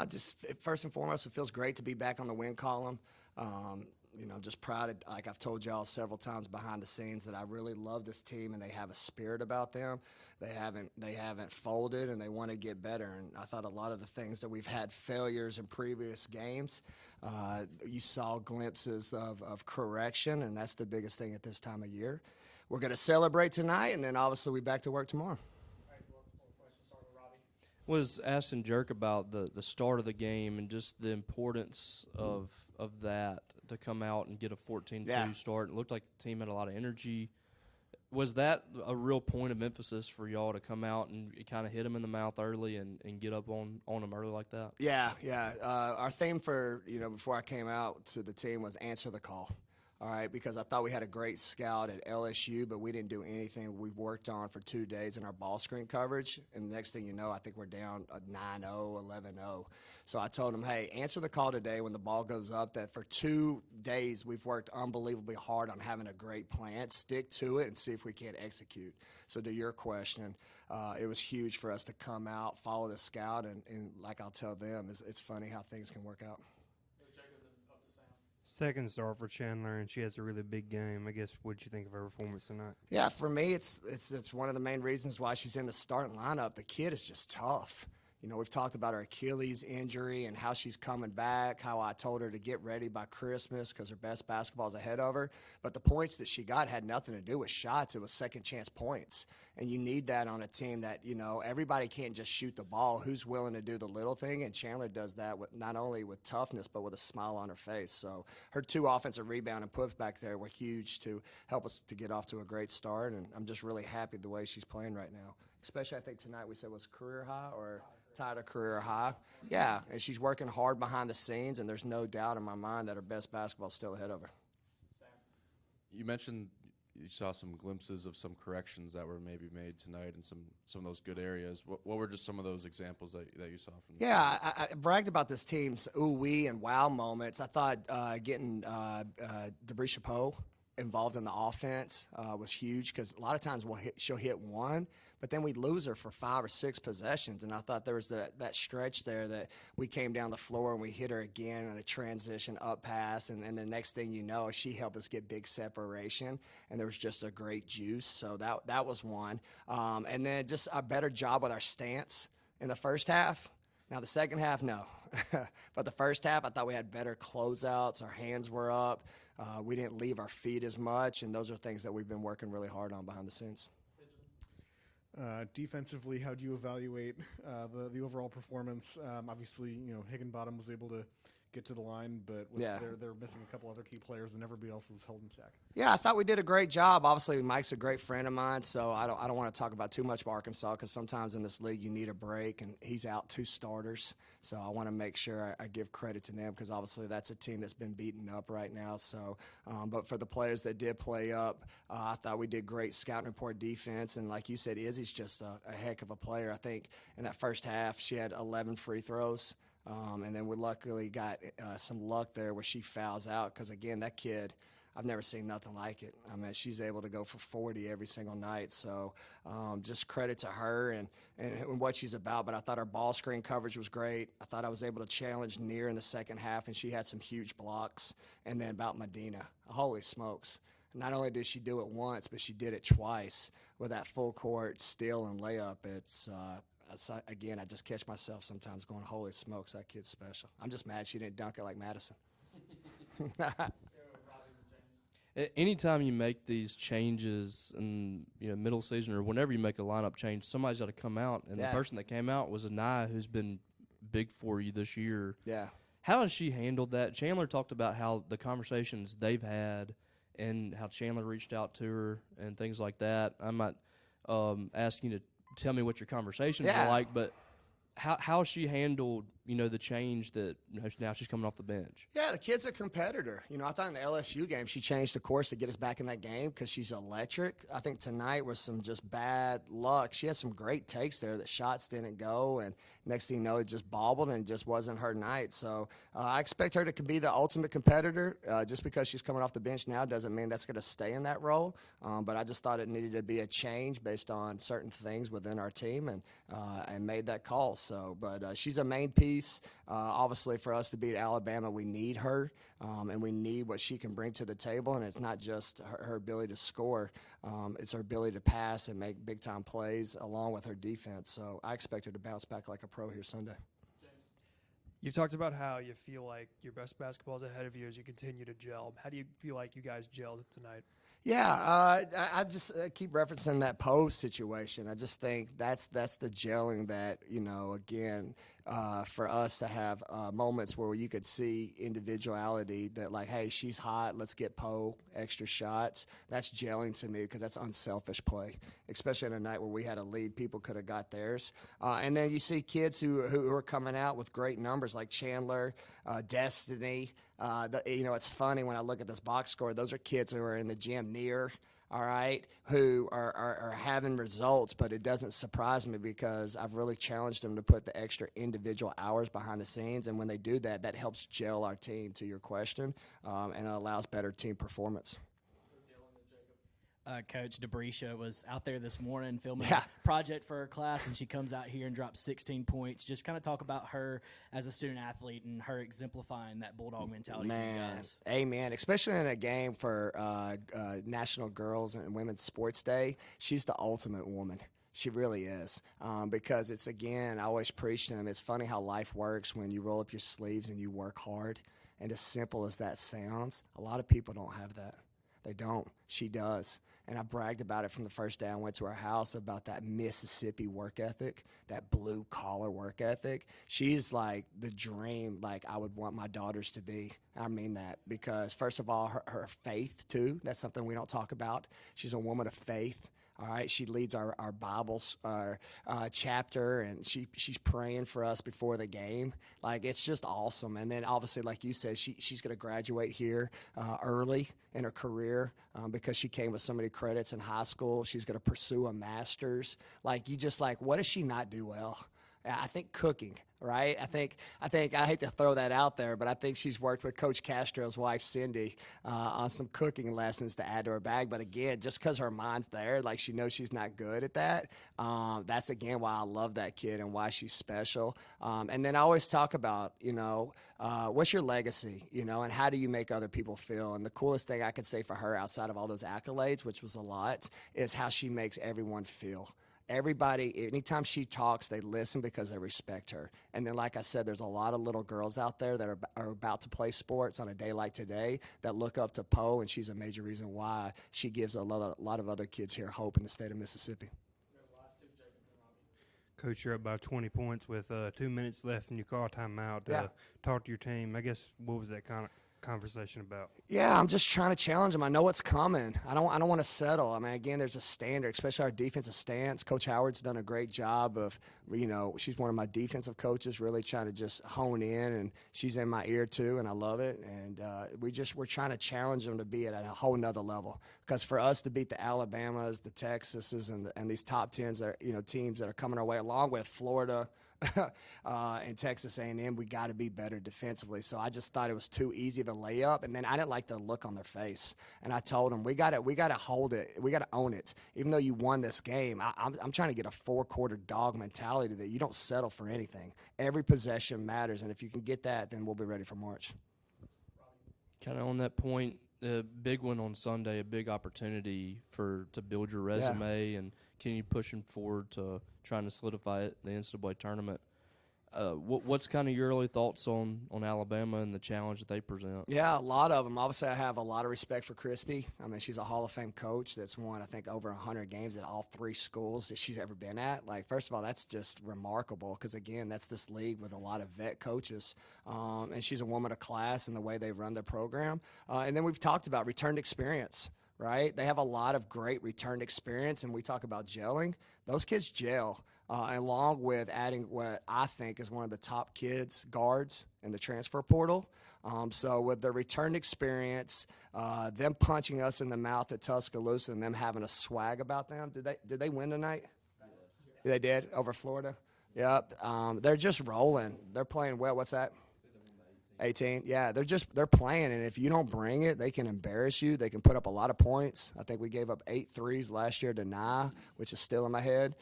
Just first and foremost, it feels great to be back on the win column. Just proud of, like I've told y'all several times behind the scenes, that I really love this team and they have a spirit about them. They haven't folded and they want to get better. And I thought a lot of the things that we've had failures in previous games, you saw glimpses of correction, and that's the biggest thing at this time of year. We're going to celebrate tonight, and then obviously we're back to work tomorrow. Was asking Jerk about the start of the game and just the importance of that to come out and get a 14-2 start. It looked like the team had a lot of energy. Was that a real point of emphasis for y'all to come out and kind of hit them in the mouth early and get up on them early like that? Yeah. Our theme for, before I came out to the team was answer the call. All right, because I thought we had a great scout at LSU, but we didn't do anything we worked on for 2 days in our ball screen coverage. And the next thing you know, I think we're down 9-0, 11-0. So I told them, hey, answer the call today when the ball goes up, that for 2 days we've worked unbelievably hard on having a great plan. Stick to it and see if we can't execute. So to your question, it was huge for us to come out, follow the scout, and like I'll tell them, it's funny how things can work out. Second star for Chandler, and she has a really big game. I guess, what did you think of her performance tonight? Yeah, for me, it's one of the main reasons why she's in the starting lineup. The kid is just tough. We've talked about her Achilles injury and how she's coming back, how I told her to get ready by Christmas because her best basketball is ahead of her. But the points that she got had nothing to do with shots. It was second-chance points. And you need that on a team that, everybody can't just shoot the ball. Who's willing to do the little thing? And Chandler does that with not only with toughness but with a smile on her face. So her 2 offensive rebound and puts back there were huge to help us to get off to a great start. And I'm just really happy the way she's playing right now. Especially, I think tonight we said was career high or tied a career high. Yeah, and she's working hard behind the scenes, and there's no doubt in my mind that her best basketball is still ahead of her. You mentioned you saw some glimpses of some corrections that were maybe made tonight in some of those good areas. What were just some of those examples that you saw from the team? I bragged about this team's ooh-wee and wow moments. I thought getting Debris Chapeau involved in the offense was huge, because a lot of times she'll hit one, but then we lose her for 5 or 6 possessions. And I thought there was that stretch there that we came down the floor and we hit her again on a transition up pass, and the next thing you know, she helped us get big separation, and there was just a great juice. So that was one. And then just a better job with our stance in the first half. Now, the second half, no. But the first half, I thought we had better closeouts. Our hands were up. We didn't leave our feet as much, and those are things that we've been working really hard on behind the scenes. Defensively, how do you evaluate the overall performance? Obviously, Higginbottom was able to get to the line, but they're missing a couple other key players, and everybody else was held in check. Yeah, I thought we did a great job. Obviously, Mike's a great friend of mine, so I don't want to talk about too much of Arkansas, because sometimes in this league you need a break, and he's out 2 starters. So I want to make sure I give credit to them, because obviously that's a team that's been beaten up right now. So, but for the players that did play up, I thought we did great scouting report defense, and like you said, Izzy's just a heck of a player. I think in that first half she had 11 free throws. And then we luckily got some luck there where she fouls out, because, again, that kid, I've never seen nothing like it. I mean, she's able to go for 40 every single night. So just credit to her and what she's about. But I thought our ball screen coverage was great. I thought I was able to challenge Near in the second half, and she had some huge blocks. And then about Medina, holy smokes. Not only did she do it once, but she did it twice with that full court steal and layup. Again, I just catch myself sometimes going, holy smokes, that kid's special. I'm just mad she didn't dunk it like Madison. Anytime you make these changes in middle season or whenever you make a lineup change, somebody's got to come out. And the person that came out was Anaya, who's been big for you this year. Yeah. How has she handled that? Chandler talked about how the conversations they've had and how Chandler reached out to her and things like that. I'm not asking you to tell me what your conversations were like, but how she handled, the change that now she's coming off the bench. Yeah, the kid's a competitor. I thought in the LSU game she changed the course to get us back in that game because she's electric. I think tonight was some just bad luck. She had some great takes there that shots didn't go, and next thing you know, it just bobbled and it just wasn't her night. So I expect her to be the ultimate competitor. Just because she's coming off the bench now doesn't mean that's going to stay in that role. But I just thought it needed to be a change based on certain things within our team, and made that call. So, but she's a main piece. Obviously, for us to beat Alabama, we need her, and we need what she can bring to the table. And it's not just her ability to score; it's her ability to pass and make big-time plays, along with her defense. So, I expect her to bounce back like a pro here Sunday. You've talked about how you feel like your best basketball is ahead of you as you continue to gel. How do you feel like you guys gelled tonight? Yeah, I just keep referencing that pose situation. I just think that's the gelling that, again, for us to have moments where you could see individuality that, like, hey, she's hot, let's get Poe extra shots. That's gelling to me because that's unselfish play, especially in a night where we had a lead. People could have got theirs. And then you see kids who are coming out with great numbers like Chandler, Destiny. It's funny when I look at this box score, those are kids who are in the gym near, all right, who are having results, but it doesn't surprise me because I've really challenged them to put the extra individual hours behind the scenes, and when they do that, that helps gel our team, to your question, and it allows better team performance. Coach DeBrisha was out there this morning filming Yeah. a project for her class, and she comes out here and drops 16 points. Just kind of talk about her as a student athlete and her exemplifying that Bulldog mentality for you Man, guys. amen. Especially in a game for National Girls and Women's Sports Day, she's the ultimate woman. She really is, because it's, again, I always preach to them, it's funny how life works when you roll up your sleeves and you work hard. And as simple as that sounds, a lot of people don't have that. They don't. She does. And I bragged about it from the first day I went to her house about that Mississippi work ethic, that blue-collar work ethic. She's like the dream like I would want my daughters to be. I mean that because, first of all, her faith, too. That's something we don't talk about. She's a woman of faith. All right, she leads our Bibles chapter, and she's praying for us before the game. Like, it's just awesome. And then, obviously, like you said, she's going to graduate here early in her career because she came with so many credits in high school. She's going to pursue a master's. Like, what does she not do well? I think cooking, right? I think I hate to throw that out there, but I think she's worked with Coach Castro's wife, Cindy, on some cooking lessons to add to her bag. But again, just because her mind's there, like she knows she's not good at that, that's, again, why I love that kid and why she's special. And then I always talk about, what's your legacy, and how do you make other people feel? And the coolest thing I could say for her outside of all those accolades, which was a lot, is how she makes everyone feel. Everybody, anytime she talks, they listen because they respect her. And then, like I said, there's a lot of little girls out there that are about to play sports on a day like today that look up to Poe, and she's a major reason why she gives a lot of other kids here hope in the state of Mississippi. Coach, you're up by 20 points with 2 minutes left, and you call a timeout. Yeah. Talk to your team. I guess, what was that kind of conversation about? Yeah, I'm just trying to challenge them. I know what's coming. I don't want to settle. I mean, again, there's a standard, especially our defensive stance. Coach Howard's done a great job of, she's one of my defensive coaches, really trying to just hone in, and she's in my ear too, and I love it. And we're trying to challenge them to be at a whole nother level. Because for us to beat the Alabamas, the Texases, and these top tens, that teams that are coming our way, along with Florida, and Texas A&M, we got to be better defensively. So I just thought it was too easy of a layup, and then I didn't like the look on their face. And I told them we got to hold it, we got to own it. Even though you won this game, I'm trying to get a 4-quarter dog mentality that you don't settle for anything. Every possession matters, and if you can get that, then we'll be ready for March. Kind of on that point, a big one on Sunday, a big opportunity to build your resume and continue pushing forward to trying to solidify it in the NCAA tournament. What's kind of your early thoughts on Alabama and the challenge that they present? Yeah, a lot of them. Obviously, I have a lot of respect for Christy. I mean, she's a Hall of Fame coach that's won, I think, over 100 games at all 3 schools that she's ever been at. Like, first of all, that's just remarkable because, again, that's this league with a lot of vet coaches. And she's a woman of class in the way they run their program. And then we've talked about returned experience, right? They have a lot of great returned experience, and we talk about gelling. Those kids gel. Along with adding what I think is one of the top guards in the transfer portal. So with the return experience, them punching us in the mouth at Tuscaloosa and them having a swag about them, did they win tonight? Yeah. They did over Florida? Yep. They're just rolling. They're playing well. What's that? 18. Yeah, they're playing, and if you don't bring it, they can embarrass you. They can put up a lot of points. I think we gave up 8 threes last year to Nye, which is still in my head.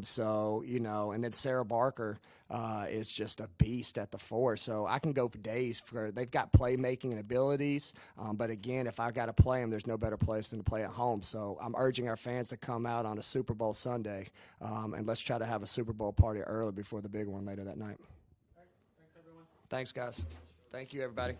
So, and then Sarah Barker is just a beast at the 4. So I can go for days. They've got playmaking and abilities, but again, if I got to play them, there's no better place than to play at home. So I'm urging our fans to come out on a Super Bowl Sunday, and let's try to have a Super Bowl party early before the big one later that night. All right, thanks everyone. Thanks, guys. Thank you, everybody.